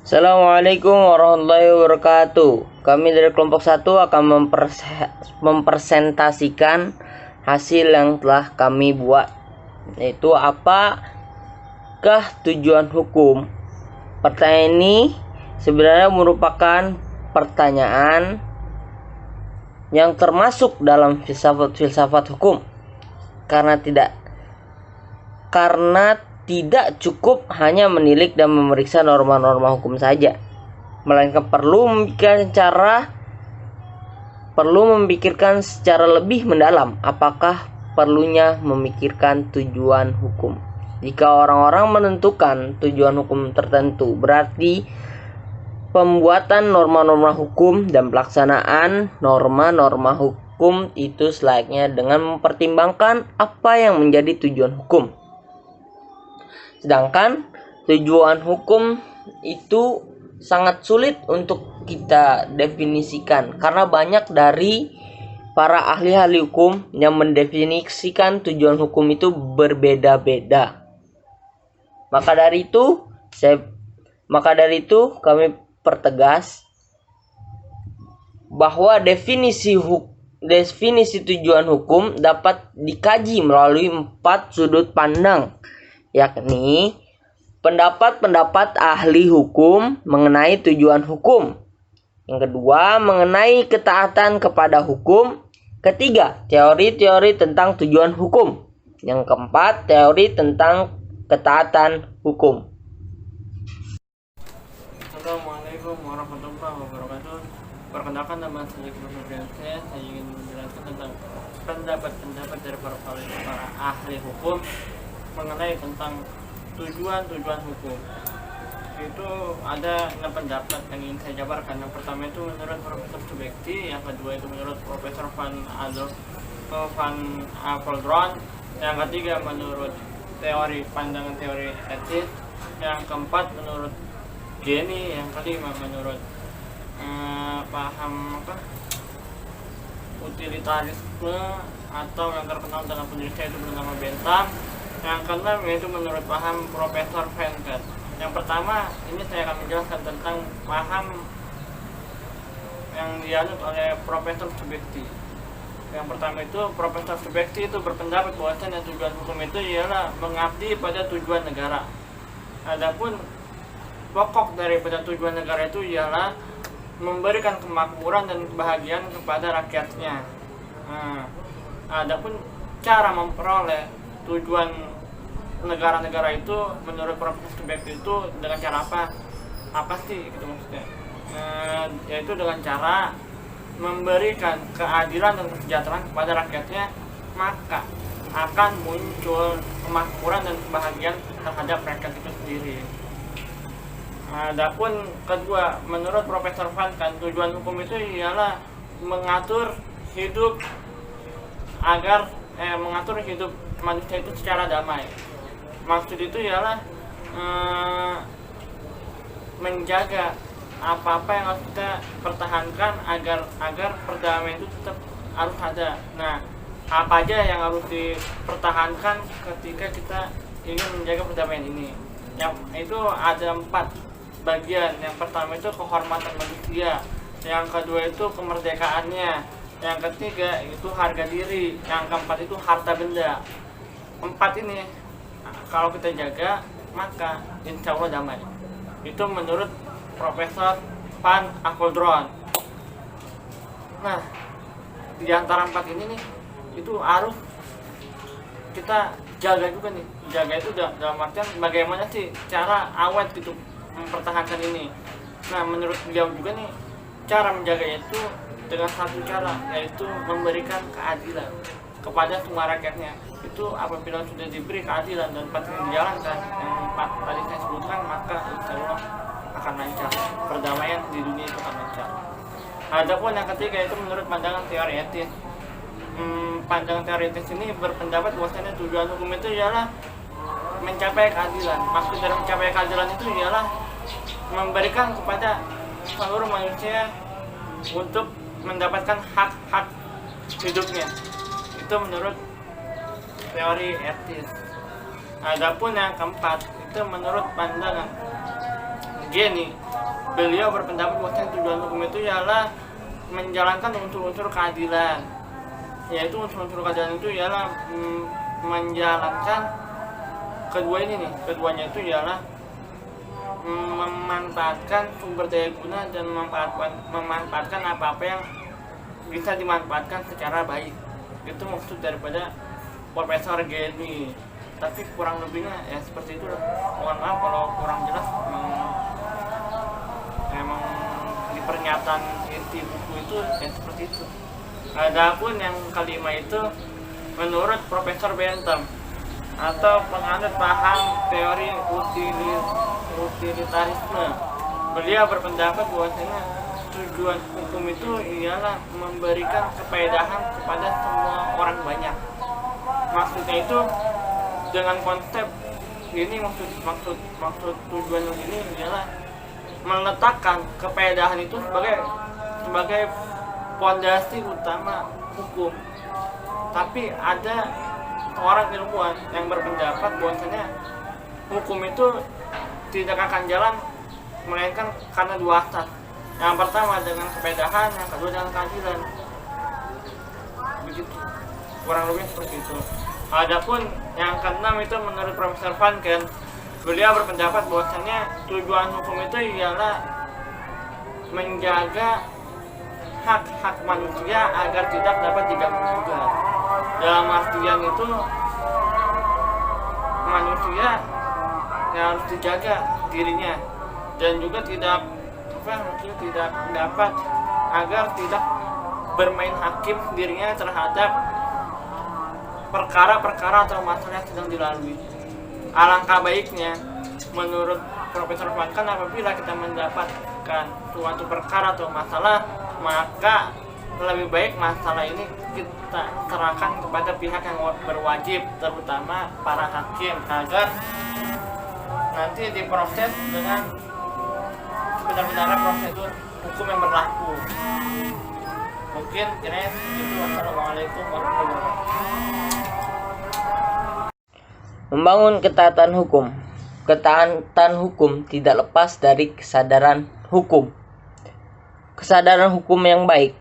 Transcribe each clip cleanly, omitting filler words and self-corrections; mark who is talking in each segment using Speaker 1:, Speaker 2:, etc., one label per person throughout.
Speaker 1: Assalamualaikum warahmatullahi wabarakatuh. Kami dari kelompok 1 akan mempresentasikan hasil yang telah kami buat, yaitu apakah tujuan hukum. Pertanyaan ini sebenarnya merupakan pertanyaan yang termasuk dalam filsafat hukum, karena tidak cukup hanya menilik dan memeriksa norma-norma hukum saja, melainkan perlu memikirkan secara lebih mendalam apakah perlunya memikirkan tujuan hukum. Jika orang-orang menentukan tujuan hukum tertentu, berarti pembuatan norma-norma hukum dan pelaksanaan norma-norma hukum itu selayaknya dengan mempertimbangkan apa yang menjadi tujuan hukum. Sedangkan tujuan hukum itu sangat sulit untuk kita definisikan, karena banyak dari para ahli-ahli hukum yang mendefinisikan tujuan hukum itu berbeda-beda. Maka dari itu kami pertegas bahwa definisi tujuan hukum dapat dikaji melalui 4 sudut pandang, yakni pendapat ahli hukum mengenai tujuan hukum. Yang kedua, mengenai ketaatan kepada hukum. Ketiga, teori-teori tentang tujuan hukum. Yang keempat, teori tentang ketaatan hukum.
Speaker 2: Assalamualaikum warahmatullahi wabarakatuh. Perkenalkan, nama saya Saya ingin menjelaskan tentang pendapat dari para ahli hukum mengenai tentang tujuan hukum. Itu ada 6 pendapat yang ingin saya jabarkan. Yang pertama itu menurut Profesor Subekti, yang kedua itu menurut Profesor Van Apeldoorn, yang ketiga menurut pandangan teori etis, yang keempat menurut Jenny, yang kelima menurut utilitarisme atau yang terkenal dalam penelitian itu bernama Bentham. Yang keenam yaitu menurut paham Profesor Venkat. Yang pertama, ini saya akan menjelaskan tentang paham yang dianut oleh Profesor Subekti. Yang pertama itu, Profesor Subekti itu berpendapat bahwasanya tujuan hukum itu ialah mengabdi pada tujuan negara. Adapun pokok daripada tujuan negara itu ialah memberikan kemakmuran dan kebahagiaan kepada rakyatnya. Adapun cara memperoleh tujuan negara-negara itu menurut Profesor Subekti itu dengan cara apa sih gitu maksudnya, yaitu dengan cara memberikan keadilan dan kesejahteraan kepada rakyatnya, maka akan muncul kemakmuran dan kebahagiaan terhadap rakyat itu sendiri. Adapun kedua, menurut Profesor Van Kant, tujuan hukum itu ialah mengatur hidup manusia itu secara damai. Maksud itu ialah menjaga apa-apa yang harus kita pertahankan agar perdamaian itu tetap harus ada. Nah, apa aja yang harus dipertahankan ketika kita ingin menjaga perdamaian ini? Yang itu ada 4 bagian. Yang pertama itu kehormatan manusia, yang kedua itu kemerdekaannya, yang ketiga itu harga diri, yang keempat itu harta benda. 4 ini kalau kita jaga, maka insya Allah damai. Itu menurut Profesor Van Apeldoorn. Nah, di antara 4 ini nih, itu harus kita jaga juga nih. Jaga itu dalam artian bagaimana sih cara awet gitu mempertahankan ini. Nah, menurut beliau juga nih, cara menjaganya itu dengan satu cara, yaitu memberikan keadilan kepada semua rakyatnya. Itu apabila sudah diberi keadilan dan patut dijalankan, yang 4 tadi saya sebutkan, maka insya Allah akan lancar, perdamaian di dunia itu akan lancar. Adapun yang ketiga itu menurut pandangan teori etis. Pandangan teori etis ini berpendapat bahwasanya tujuan hukum itu ialah mencapai keadilan. Maksud dari mencapai keadilan itu ialah memberikan kepada seluruh manusia untuk mendapatkan hak-hak hidupnya. Itu menurut teori etis. Adapun yang keempat itu menurut pandangan Jenny, beliau berpendapat bahwa tujuan hukum itu ialah menjalankan unsur-unsur keadilan, yaitu unsur-unsur keadilan itu ialah menjalankan keduanya itu ialah memanfaatkan sumber daya guna dan memanfaatkan apa-apa yang bisa dimanfaatkan secara baik. Itu maksud daripada Profesor Geni. Tapi kurang lebihnya ya seperti itu lah. Mohon maaf kalau kurang jelas. Emang di pernyataan inti buku itu ya seperti itu. Adapun yang kelima itu menurut Profesor Bentham atau penganut paham teori utilitarisme, beliau berpendapat bahwasanya tujuan hukum itu ialah memberikan kepaedahan kepada semua orang banyak. Maksudnya itu dengan konsep ini maksud tujuan ini ialah meletakkan kepaedahan itu sebagai fondasi utama hukum. Tapi ada seorang ilmuwan yang berpendapat bahwasanya hukum itu tidak akan jalan melainkan karena dua asas. Yang pertama dengan kepaedahan, yang kedua dengan keadilan. Begitu. Kurang lebih seperti itu. Adapun yang keenam itu menurut Profesor Van Ken, beliau berpendapat bahwasanya tujuan hukum itu ialah menjaga hak-hak manusia agar tidak dapat diganggu-gugat. Dalam artian itu manusia harus dijaga dirinya dan juga tidak dapat agar tidak bermain hakim dirinya terhadap perkara-perkara atau masalah yang sedang dilalui. Alangkah baiknya menurut Profesor Van Ken apabila kita mendapatkan suatu perkara atau masalah, maka lebih baik masalah ini kita serahkan kepada pihak yang berwajib, terutama para hakim, agar nanti diproses dengan benar-benar prosedur hukum yang berlaku. Mungkin kiranya itu. Wassalamualaikum warahmatullahi wabarakatuh.
Speaker 1: Membangun ketaatan hukum. Ketaatan hukum tidak lepas dari kesadaran hukum. Kesadaran hukum yang baik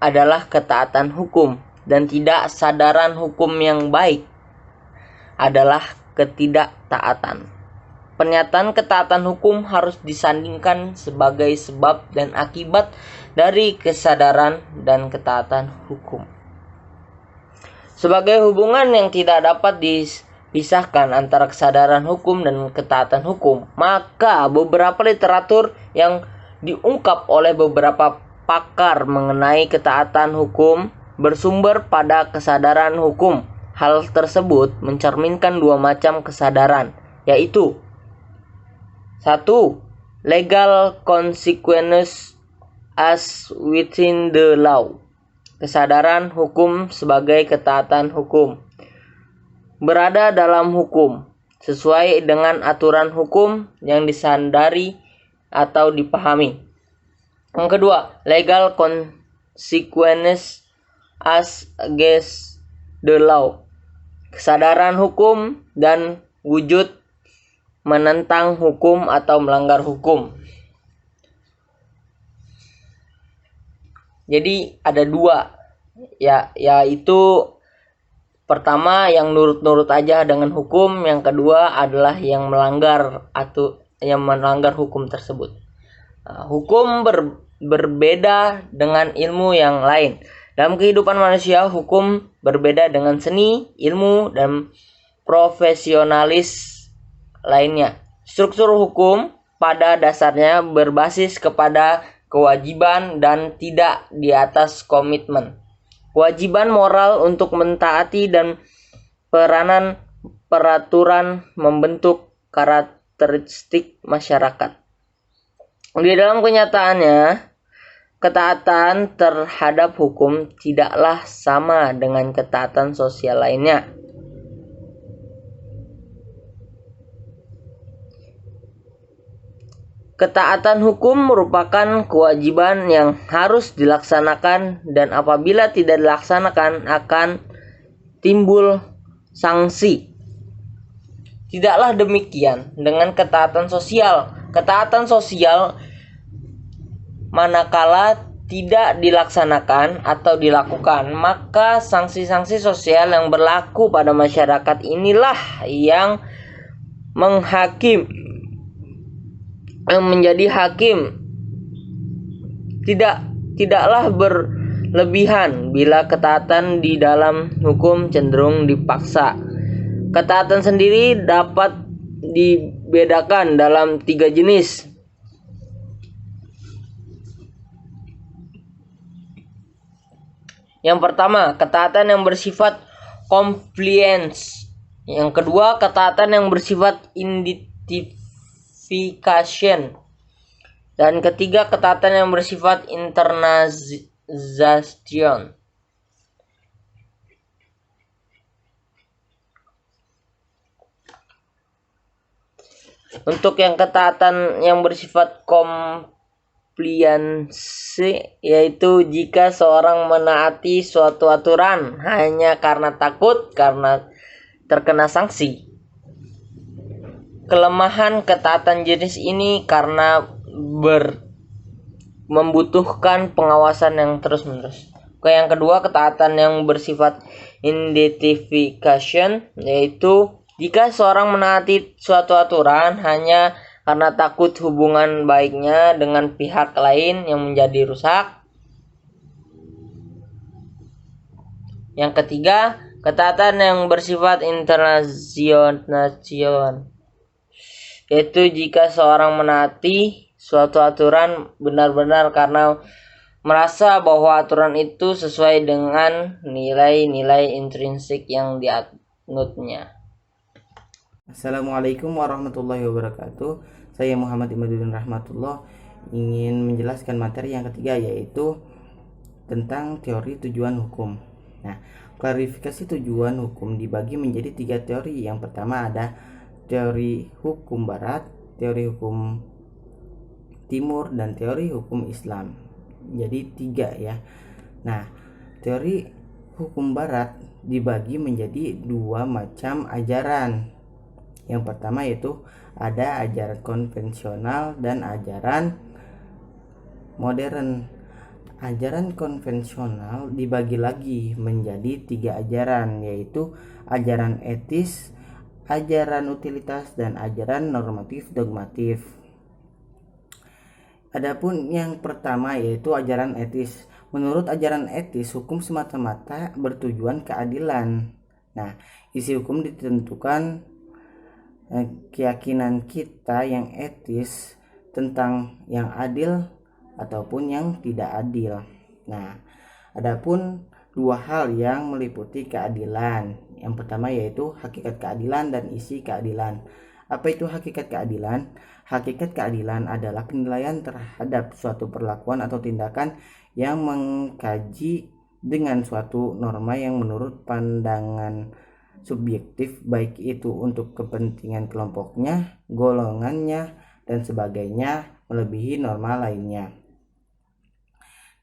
Speaker 1: adalah ketaatan hukum, dan tidak sadaran hukum yang baik adalah ketidaktaatan. Pernyataan ketaatan hukum harus disandingkan sebagai sebab dan akibat dari kesadaran dan ketaatan hukum. Sebagai hubungan yang tidak dapat dipisahkan antara kesadaran hukum dan ketaatan hukum, maka beberapa literatur yang diungkap oleh beberapa pakar mengenai ketaatan hukum bersumber pada kesadaran hukum. Hal tersebut mencerminkan dua macam kesadaran, yaitu 1. Legal consequences as within the law. Kesadaran hukum sebagai ketaatan hukum. Berada dalam hukum, sesuai dengan aturan hukum yang disandari atau dipahami. Yang kedua, legal consequences as against the law. Kesadaran hukum dan wujud menentang hukum atau melanggar hukum. Jadi ada dua, yaitu pertama yang nurut-nurut aja dengan hukum, yang kedua adalah yang melanggar hukum tersebut. Hukum berbeda dengan ilmu yang lain. Dalam kehidupan manusia, hukum berbeda dengan seni, ilmu, dan profesionalis lainnya. Struktur hukum pada dasarnya berbasis kepada kewajiban dan tidak di atas komitmen. Kewajiban moral untuk mentaati dan peranan peraturan membentuk karakteristik masyarakat. Di dalam kenyataannya, ketaatan terhadap hukum tidaklah sama dengan ketaatan sosial lainnya. Ketaatan hukum merupakan kewajiban yang harus dilaksanakan, dan apabila tidak dilaksanakan akan timbul sanksi. Tidaklah demikian dengan ketaatan sosial. Ketaatan sosial manakala tidak dilaksanakan atau dilakukan, maka sanksi-sanksi sosial yang berlaku pada masyarakat inilah yang menjadi hakim. Tidaklah berlebihan bila ketaatan di dalam hukum cenderung dipaksa. Ketaatan sendiri dapat dibedakan dalam 3 jenis. Yang pertama, ketaatan yang bersifat compliance. Yang kedua, ketaatan yang bersifat identification. Dan ketiga, ketaatan yang bersifat internalization. Untuk yang ketaatan yang bersifat compliance, yaitu jika seorang menaati suatu aturan hanya karena takut karena terkena sanksi. Kelemahan ketaatan jenis ini karena membutuhkan pengawasan yang terus-menerus. Yang kedua, ketaatan yang bersifat identification, yaitu jika seorang menaati suatu aturan hanya karena takut hubungan baiknya dengan pihak lain yang menjadi rusak. Yang ketiga, ketaatan yang bersifat international, yaitu jika seorang menaati suatu aturan benar-benar karena merasa bahwa aturan itu sesuai dengan nilai-nilai intrinsik yang dianutnya.
Speaker 3: Assalamualaikum warahmatullahi wabarakatuh. Saya Muhammad Imaduddin Rahmatullah ingin menjelaskan materi yang ketiga, yaitu tentang teori tujuan hukum. Nah, klarifikasi tujuan hukum dibagi menjadi 3 teori. Yang pertama ada teori hukum barat, teori hukum timur, dan teori hukum Islam. Jadi 3 ya. Nah, teori hukum barat dibagi menjadi 2 macam ajaran. Yang pertama yaitu ada ajaran konvensional dan ajaran modern. Ajaran konvensional dibagi lagi menjadi 3 ajaran, yaitu ajaran etis, ajaran utilitas, dan ajaran normatif dogmatif. Adapun yang pertama yaitu ajaran etis. Menurut ajaran etis, hukum semata-mata bertujuan keadilan. Nah, isi hukum ditentukan keyakinan kita yang etis tentang yang adil ataupun yang tidak adil. Nah, adapun 2 hal yang meliputi keadilan. Yang pertama yaitu hakikat keadilan dan isi keadilan. Apa itu hakikat keadilan? Hakikat keadilan adalah penilaian terhadap suatu perlakuan atau tindakan yang mengkaji dengan suatu norma yang menurut pandangan subjektif, baik itu untuk kepentingan kelompoknya, golongannya, dan sebagainya, melebihi norma lainnya.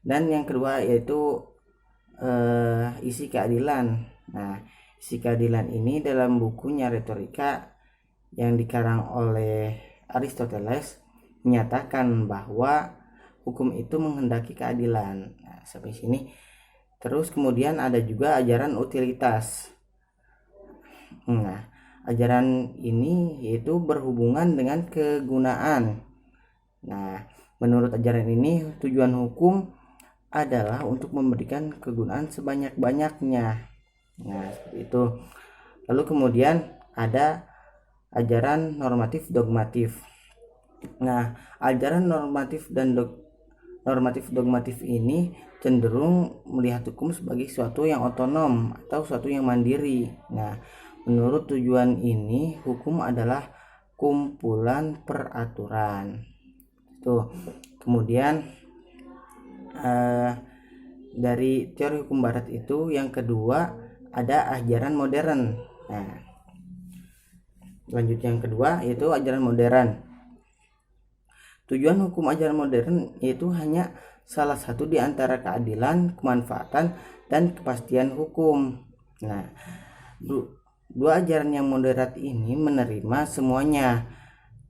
Speaker 3: Dan yang kedua yaitu isi keadilan. Nah, isi keadilan ini dalam bukunya Retorika yang dikarang oleh Aristoteles menyatakan bahwa hukum itu menghendaki keadilan. Nah, sampai sini. Terus kemudian ada juga ajaran utilitas. Nah, ajaran ini yaitu berhubungan dengan kegunaan. Nah, menurut ajaran ini tujuan hukum adalah untuk memberikan kegunaan sebanyak-banyaknya. Nah, seperti itu. Lalu kemudian ada ajaran normatif dogmatif. Nah, ajaran normatif dan normatif dogmatif ini cenderung melihat hukum sebagai suatu yang otonom atau suatu yang mandiri. Nah, menurut tujuan ini, hukum adalah kumpulan peraturan. Tuh. Kemudian dari teori hukum barat itu yang kedua ada ajaran modern. Nah, lanjut yang kedua yaitu ajaran modern. Tujuan hukum ajaran modern yaitu hanya salah satu di antara keadilan, kemanfaatan, dan kepastian hukum. Nah, dua ajaran yang moderat ini menerima semuanya,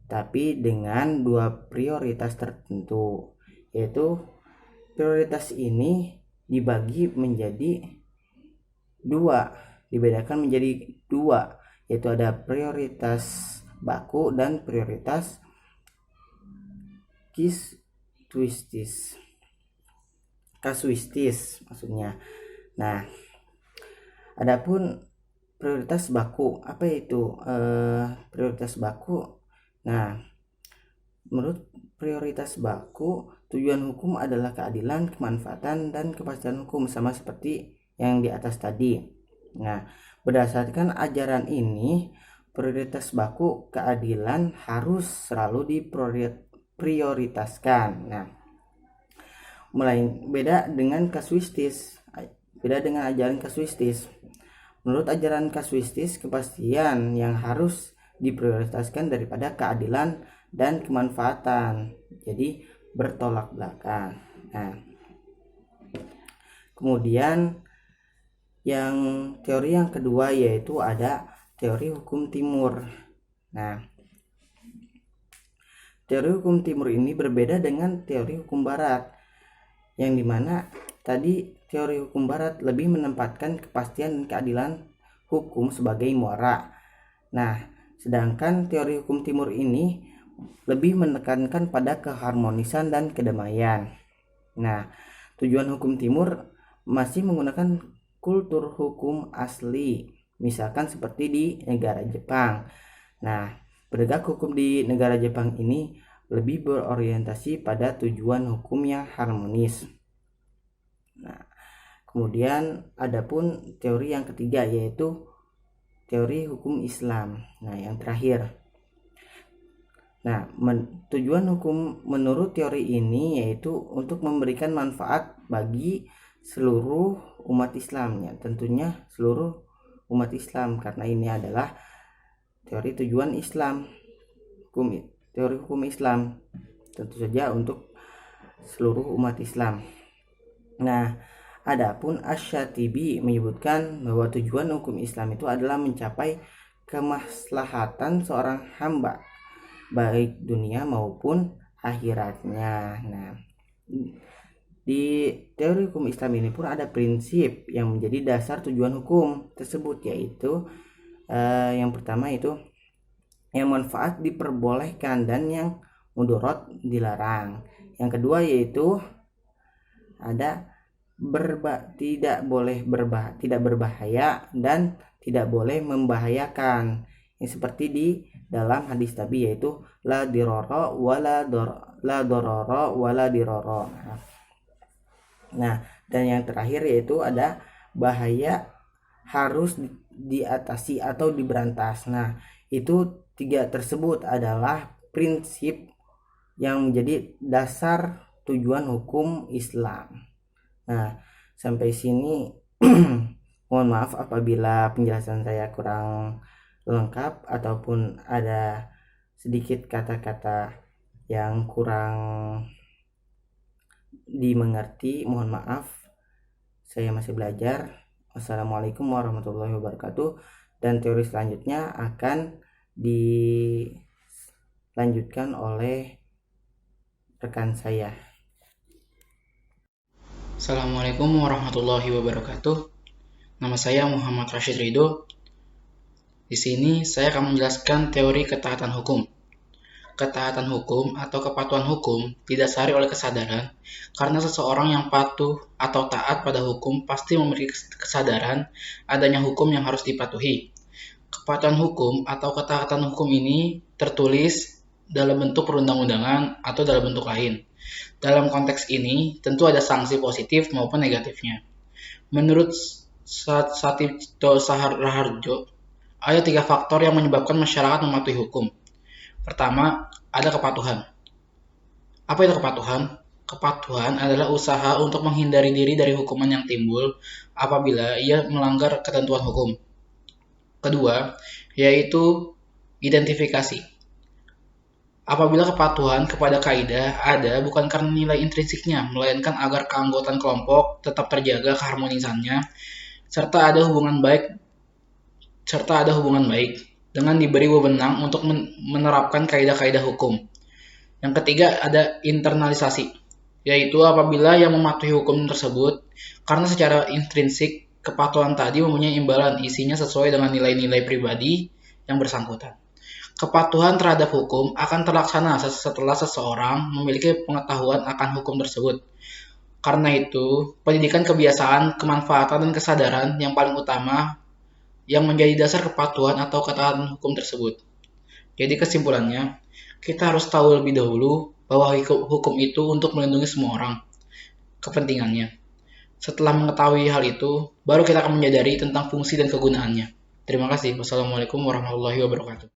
Speaker 3: tapi dengan 2 prioritas tertentu. yaitu prioritas ini dibagi menjadi dua, dibedakan menjadi dua, yaitu ada prioritas baku dan prioritas kasuistis maksudnya. Nah, adapun prioritas baku, apa itu prioritas baku? Nah, menurut prioritas baku, tujuan hukum adalah keadilan, kemanfaatan, dan kepastian hukum, sama seperti yang di atas tadi. Nah, berdasarkan ajaran ini, prioritas baku keadilan harus selalu diprioritaskan. Nah, beda dengan kasuistis, beda dengan ajaran kasuistis. Menurut ajaran kasuistis, kepastian yang harus diprioritaskan daripada keadilan dan kemanfaatan, jadi bertolak belakang. Nah, kemudian yang teori yang kedua yaitu ada teori hukum timur. Nah, teori hukum timur ini berbeda dengan teori hukum barat, yang dimana tadi teori hukum barat lebih menempatkan kepastian dan keadilan hukum sebagai muara. Nah, sedangkan teori hukum timur ini lebih menekankan pada keharmonisan dan kedamaian. Nah, tujuan hukum timur masih menggunakan kultur hukum asli, misalkan seperti di negara Jepang. Nah, penegak hukum di negara Jepang ini lebih berorientasi pada tujuan hukum yang harmonis. Nah, kemudian adapun teori yang ketiga yaitu teori hukum Islam. Nah, yang terakhir. Nah, tujuan hukum menurut teori ini yaitu untuk memberikan manfaat bagi seluruh umat Islam, ya tentunya seluruh umat Islam, karena ini adalah teori tujuan Islam, teori hukum Islam, tentu saja untuk seluruh umat Islam. Nah, adapun Asy-Syatibi menyebutkan bahwa tujuan hukum Islam itu adalah mencapai kemaslahatan seorang hamba baik dunia maupun akhiratnya. Nah, di teori hukum Islam ini pun ada prinsip yang menjadi dasar tujuan hukum tersebut, yaitu yang pertama itu yang manfaat diperbolehkan dan yang mudarat dilarang. Yang kedua yaitu ada tidak berbahaya dan tidak boleh membahayakan, yang seperti di dalam hadis Nabi yaitu la dirara wala dirara. Nah, dan yang terakhir yaitu ada bahaya harus diatasi atau diberantas. Nah, itu tiga tersebut adalah prinsip yang menjadi dasar tujuan hukum Islam. Nah, sampai sini mohon maaf apabila penjelasan saya kurang lengkap ataupun ada sedikit kata-kata yang kurang dimengerti, mohon maaf. Saya masih belajar. Wassalamualaikum warahmatullahi wabarakatuh. Dan teori selanjutnya akan dilanjutkan oleh rekan saya.
Speaker 4: Assalamualaikum warahmatullahi wabarakatuh. Nama saya Muhammad Rashid Ridho. Di sini saya akan menjelaskan teori ketaatan hukum. Ketaatan hukum atau kepatuhan hukum didasari oleh kesadaran, karena seseorang yang patuh atau taat pada hukum pasti memiliki kesadaran adanya hukum yang harus dipatuhi. Kepatuhan hukum atau ketaatan hukum ini tertulis dalam bentuk perundang-undangan atau dalam bentuk lain. Dalam konteks ini, tentu ada sanksi positif maupun negatifnya. Menurut Satipto Raharjo, ada 3 faktor yang menyebabkan masyarakat mematuhi hukum. Pertama, ada kepatuhan. Apa itu kepatuhan? Kepatuhan adalah usaha untuk menghindari diri dari hukuman yang timbul apabila ia melanggar ketentuan hukum. Kedua, yaitu identifikasi. Apabila kepatuhan kepada kaidah ada bukan karena nilai intrinsiknya, melainkan agar keanggotaan kelompok tetap terjaga keharmonisannya, serta ada hubungan baik dengan diberi wewenang untuk menerapkan kaidah-kaidah hukum. Yang ketiga ada internalisasi. yaitu apabila yang mematuhi hukum tersebut karena secara intrinsik kepatuhan tadi mempunyai imbalan isinya sesuai dengan nilai-nilai pribadi yang bersangkutan. Kepatuhan terhadap hukum akan terlaksana setelah seseorang memiliki pengetahuan akan hukum tersebut. Karena itu, pendidikan kebiasaan, kemanfaatan, dan kesadaran yang paling utama yang menjadi dasar kepatuhan atau ketaatan hukum tersebut. Jadi kesimpulannya, kita harus tahu lebih dahulu bahwa hukum itu untuk melindungi semua orang, kepentingannya. Setelah mengetahui hal itu, baru kita akan menyadari tentang fungsi dan kegunaannya. Terima kasih. Wassalamualaikum warahmatullahi wabarakatuh.